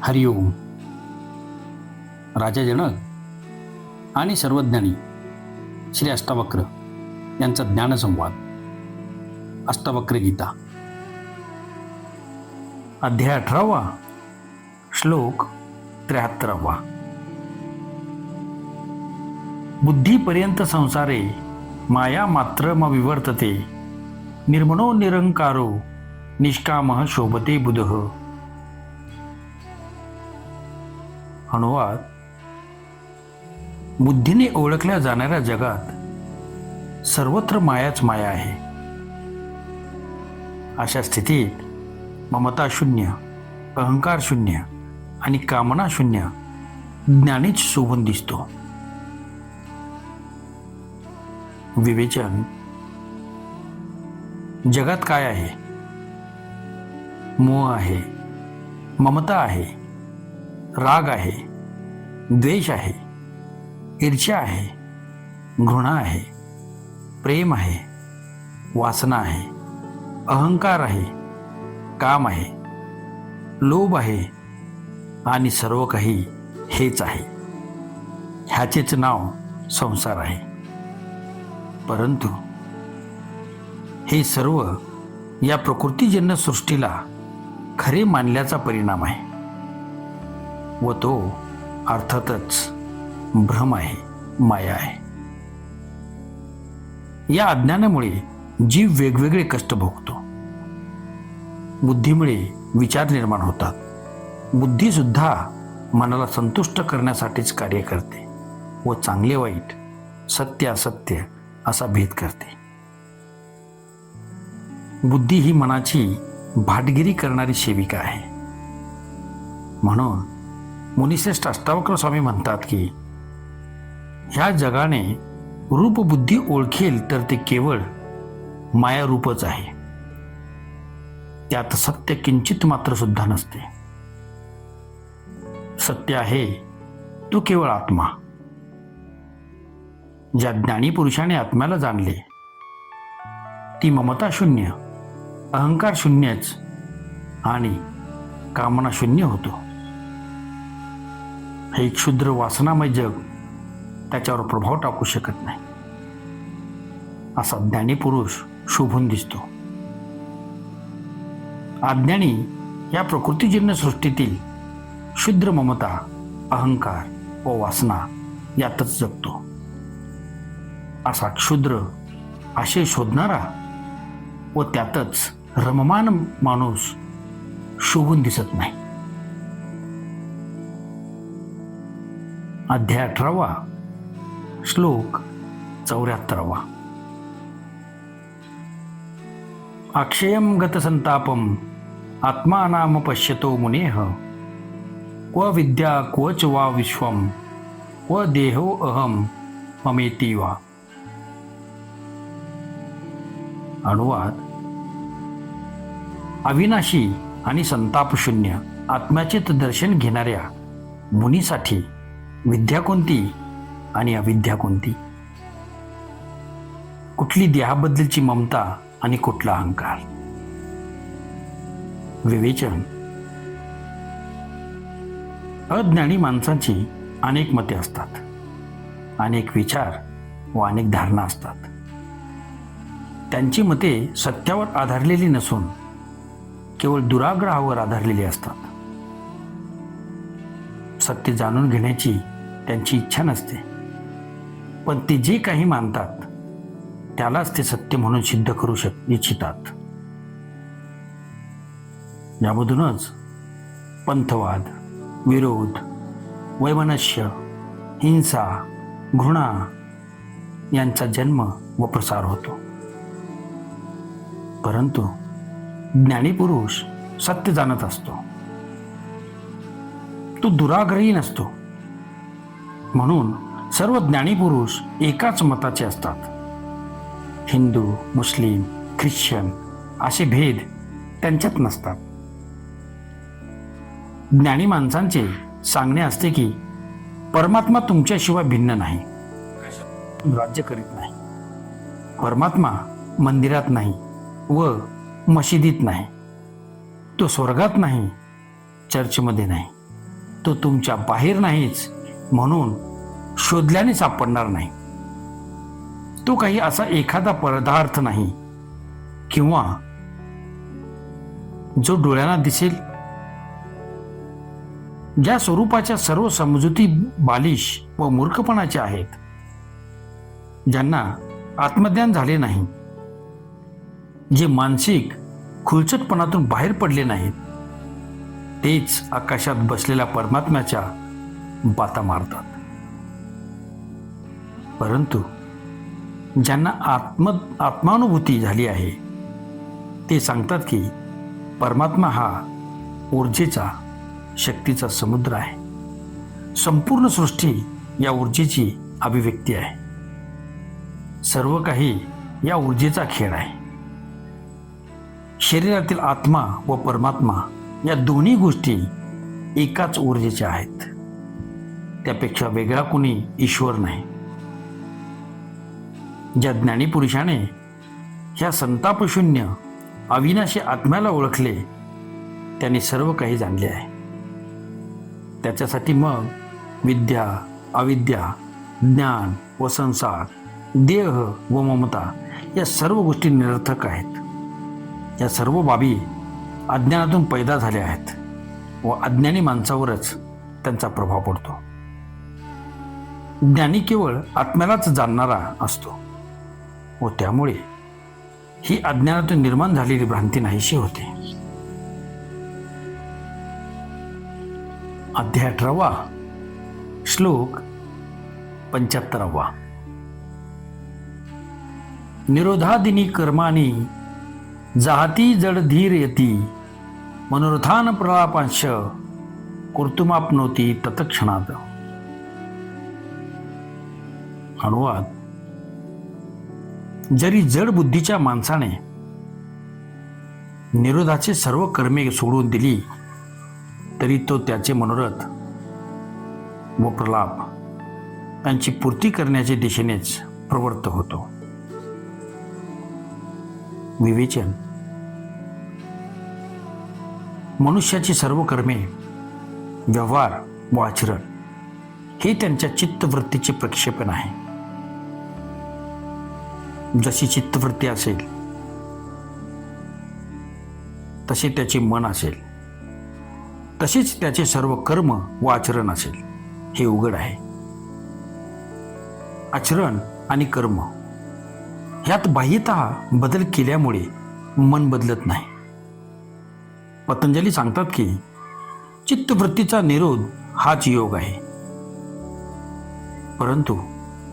हरिओम. राजा जनक आणि सर्वज्ञानी श्री अष्टावक्र यांचा ज्ञानसंवाद. अष्टावक्र गीता अध्याय 18 श्लोक 73. बुद्धीपर्यंत संसारे माया मात्रमविवर्तते निर्मनो निरंकारो निष्कामः शोभते बुधः. अनुवाद. बुद्धीने ओळखल्या जाणाऱ्या जगात सर्वत्र मायाच माया आहे. अशा स्थितीत ममता शून्य, अहंकार शून्य आणि कामना शून्य ज्ञानीच शोभून दिसतो. विवेचन. जगात काय आहे? मोह आहे, ममता आहे, राग आहे, द्वेष आहे, ईर्ष्या आहे, घृणा आहे, प्रेम आहे, वासना आहे, अहंकार आहे, काम आहे, लोभ आहे आणि सर्व काही हेच आहे. ह्याचेच नाव संसार आहे. परंतु हे सर्व या प्रकृतीजन्य सृष्टीला खरे मानल्याचा परिणाम आहे व तो अर्थातच भ्रम आहे, माया आहे. या अज्ञानामुळे जीव वेगवेगळे कष्ट भोगतो. बुद्धीमुळे विचार निर्माण होतात. बुद्धी सुद्धा मनाला संतुष्ट करण्यासाठीच कार्य करते व चांगले वाईट, सत्य असत्य असा भेद करते. बुद्धी ही मनाची भाटगिरी करणारी सेविका आहे. म्हणून मुनिश्रेष्ठ अष्टावक्र स्वामी म्हणतात की ह्या जगाने रूपबुद्धी ओळखेल तर ते केवळ मायारूपच आहे. त्यात सत्य किंचित मात्र सुद्धा नसते. सत्य आहे तो केवळ आत्मा. ज्या ज्ञानी पुरुषाने आत्म्याला जाणले ती ममता शून्य, अहंकार शून्यच आणि कामना शून्य होतो. हे क्षुद्र वासनामय जग त्याच्यावर प्रभाव टाकू शकत नाही असा ज्ञानी पुरुष शोभून दिसतो. अज्ञानी या प्रकृतीजन्य सृष्टीतील क्षुद्र ममता, अहंकार व वासना यातच जगतो. असा क्षुद्र आशय शोधणारा व त्यातच रममान माणूस शोभून दिसत नाही. अध्याय 18 श्लोक 74. अक्षयं गतसंतापम आत्मानाम पश्यतो मुनेः क्व विद्या क्व च वा विश्वम क्व देहो अहम ममेति वा. अनुवाद. अविनाशी आणि संतापशून्य आत्म्याचे दर्शन घेणाऱ्या मुनीसाठी विद्या कोणती आणि अविद्या कोणती? कुठली देहाबद्दलची ममता आणि कुठला अहंकार? विवेचन. अज्ञानी माणसाची अनेक मते असतात, अनेक विचार व अनेक धारणा असतात. त्यांची मते सत्यावर आधारलेली नसून केवळ दुराग्रहावर आधारलेली असतात. सत्य जाणून घेण्याची त्यांची इच्छा नसते, पण ते जे काही मानतात त्यालाच ते सत्य म्हणून सिद्ध करू इच्छितात. यामधूनच पंथवाद, विरोध, वैमनस्य, हिंसा, घृणा यांचा जन्म व प्रसार होतो. परंतु ज्ञानी पुरुष सत्य जाणत असतो. तो दुराग्रही नसतो. म्हणून सर्व ज्ञानी पुरुष एकाच मताचे असतात. हिंदू, मुस्लिम, ख्रिश्चन असे भेद त्यांच्यात नसतात. ज्ञानी माणसांचे सांगणे असते की परमात्मा तुमच्याशिवाय भिन्न नाही, राज्य करीत नाही. परमात्मा मंदिरात नाही व मशिदीत नाही, तो स्वर्गात नाही, चर्चमध्ये नाही, तो तुमच्या बाहेर नाहीच म्हणून शोधल्याने सापडणार नाही. तो काही असा एखादा पदार्थ नाही किंवा जो डोळ्यांना दिसेल. ज्या स्वरूपाच्या सर्व समजुती बालिश व मूर्खपणाच्या आहेत, ज्यांना आत्मज्ञान झाले नाही, जे मानसिक खुलचटपणातून बाहेर पडले नाहीत, तेच आकाशात बसलेल्या परमात्म्याच्या बाता मारतात. परंतु ज्यांना आत्मानुभूती झाली आहे, ते सांगतात की परमात्मा हा ऊर्जेचा, शक्तीचा समुद्र आहे. संपूर्ण सृष्टी या ऊर्जेची अभिव्यक्ती आहे. सर्व काही या ऊर्जेचा खेळ आहे. शरीरातील आत्मा व परमात्मा या दोन्ही गोष्टी एकाच ऊर्जेच्या आहेत. त्यापेक्षा वेगळा कोणी ईश्वर नाही. ज्या ज्ञानी पुरुषाने ह्या संतापशून्य अविनाशी आत्म्याला ओळखले, त्यांनी सर्व काही जाणले आहे. त्याच्यासाठी मग विद्या, अविद्या, ज्ञान व संसार, देह व ममता या सर्व गोष्टी निरर्थक आहेत. या सर्व बाबी अज्ञानातून पैदा झाल्या आहेत व अज्ञानी माणसावरच त्यांचा प्रभाव पडतो. ज्ञानी केवळ आत्म्यालाच जाणणारा असतो व त्यामुळे ही अज्ञानातून निर्माण झालेली भ्रांती नाहीशी होते. अध्याय 18 श्लोक 75. निरोधादिनी कर्माणी जाती जड धीर यती मनोरथान प्रलापांश कर्तुमाप्नोती तत्क्षणात. अनुवाद: जरी जड बुद्धीच्या माणसाने निरोधाचे सर्व कर्मे सोडून दिली, तरी तो त्याचे मनोरथ व प्रलाप यांची पूर्ती करण्याच्या दिशेनेच प्रवृत्त होतो. विवेचन: मनुष्याची सर्व कर्मे, व्यवहार व आचरण हे त्यांच्या चित्तवृत्तीचे प्रक्षेपण आहे. जशी चित्तवृत्ती असेल तसे त्याचे मन असेल, तसेच त्याचे सर्व कर्म व आचरण असेल. हे उघड आहे. आचरण आणि कर्म ह्यात बाह्यतः बदल केल्यामुळे मन बदलत नाही. पतंजली सांगतात की चित्तवृत्तीचा निरोध हाच योग आहे. परंतु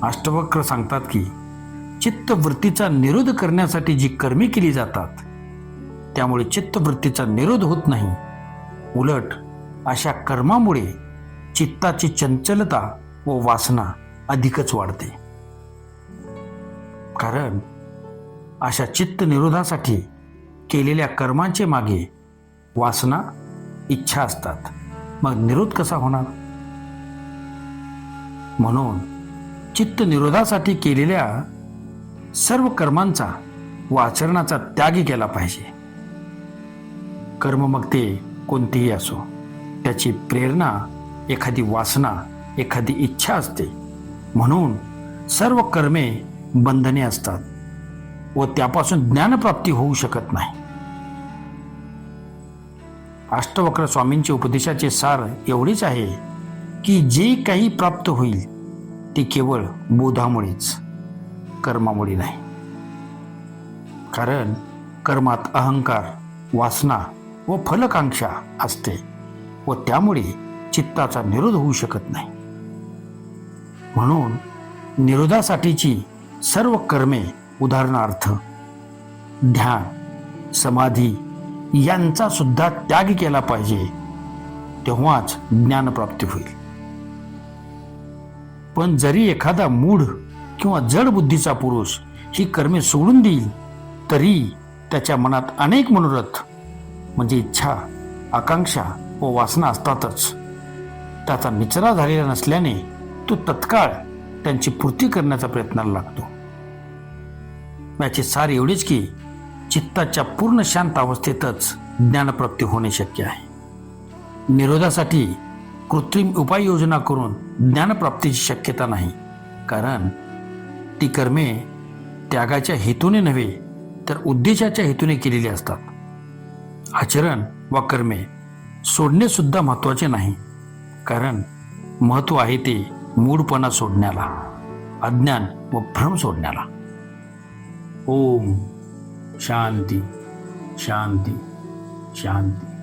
अष्टवक्र सांगतात की चित्तवृत्तीचा निरोध करण्यासाठी जी कर्मे केली जातात, त्यामुळे चित्तवृत्तीचा निरोध होत नाही. उलट अशा कर्मामुळे चित्ताची चंचलता व वासना अधिकच वाढते. कारण अशा चित्त निरोधासाठी केलेल्या कर्मांचे मागे वासना, इच्छा असतात. मग निरोध कसा होणार? म्हणून चित्त निरोधासाठी केलेल्या सर्व कर्मांचा व आचरणाचा त्याग केला पाहिजे. कर्म मग ते कोणतेही असो, त्याची प्रेरणा एखादी वासना, एखादी इच्छा असते. म्हणून सर्व कर्मे बंधने असतात व त्यापासून ज्ञानप्राप्ती होऊ शकत नाही. अष्टवक्र स्वामींचे उपदेशाचे सार एवढेच आहे की जे काही प्राप्त होईल ते केवळ बोधामुळेच, कर्मामुळे नाही. कारण कर्मात अहंकार, वासना व फलकांक्षा असते व त्यामुळे चित्ताचा निरोध होऊ शकत नाही. म्हणून निरोधासाठीची सर्व कर्मे, उदाहरणार्थ ध्यान, समाधी यांचा सुद्धा त्याग केला पाहिजे. तेव्हाच ज्ञानप्राप्ती होईल. पण जरी एखादा मूढ किंवा जड बुद्धीचा पुरुष ही कर्मे सोडून देईल, तरी त्याच्या मनात अनेक मनोरथ म्हणजे इच्छा, आकांक्षा व वासना असतातच. त्याचा निचरा झालेला नसल्याने तो तत्काळ त्यांची पूर्ती करण्याचा प्रयत्नाला लागतो. याचे सार एवढेच की चित्ताच्या पूर्ण शांत अवस्थेतच ज्ञानप्राप्ती होणे शक्य आहे. निरोधासाठी कृत्रिम उपाययोजना करून ज्ञानप्राप्तीची शक्यता नाही. कारण ती कर्मे त्यागाच्या हेतूने नव्हे तर उद्देशाच्या हेतूने केलेली असतात. आचरण वा कर्मे सोडणे सुद्धा महत्त्वाचे नाही. कारण महत्त्व आहे ते मूढपणा सोडण्याला, अज्ञान व भ्रम सोडण्याला. ओम शांती शांती शांती.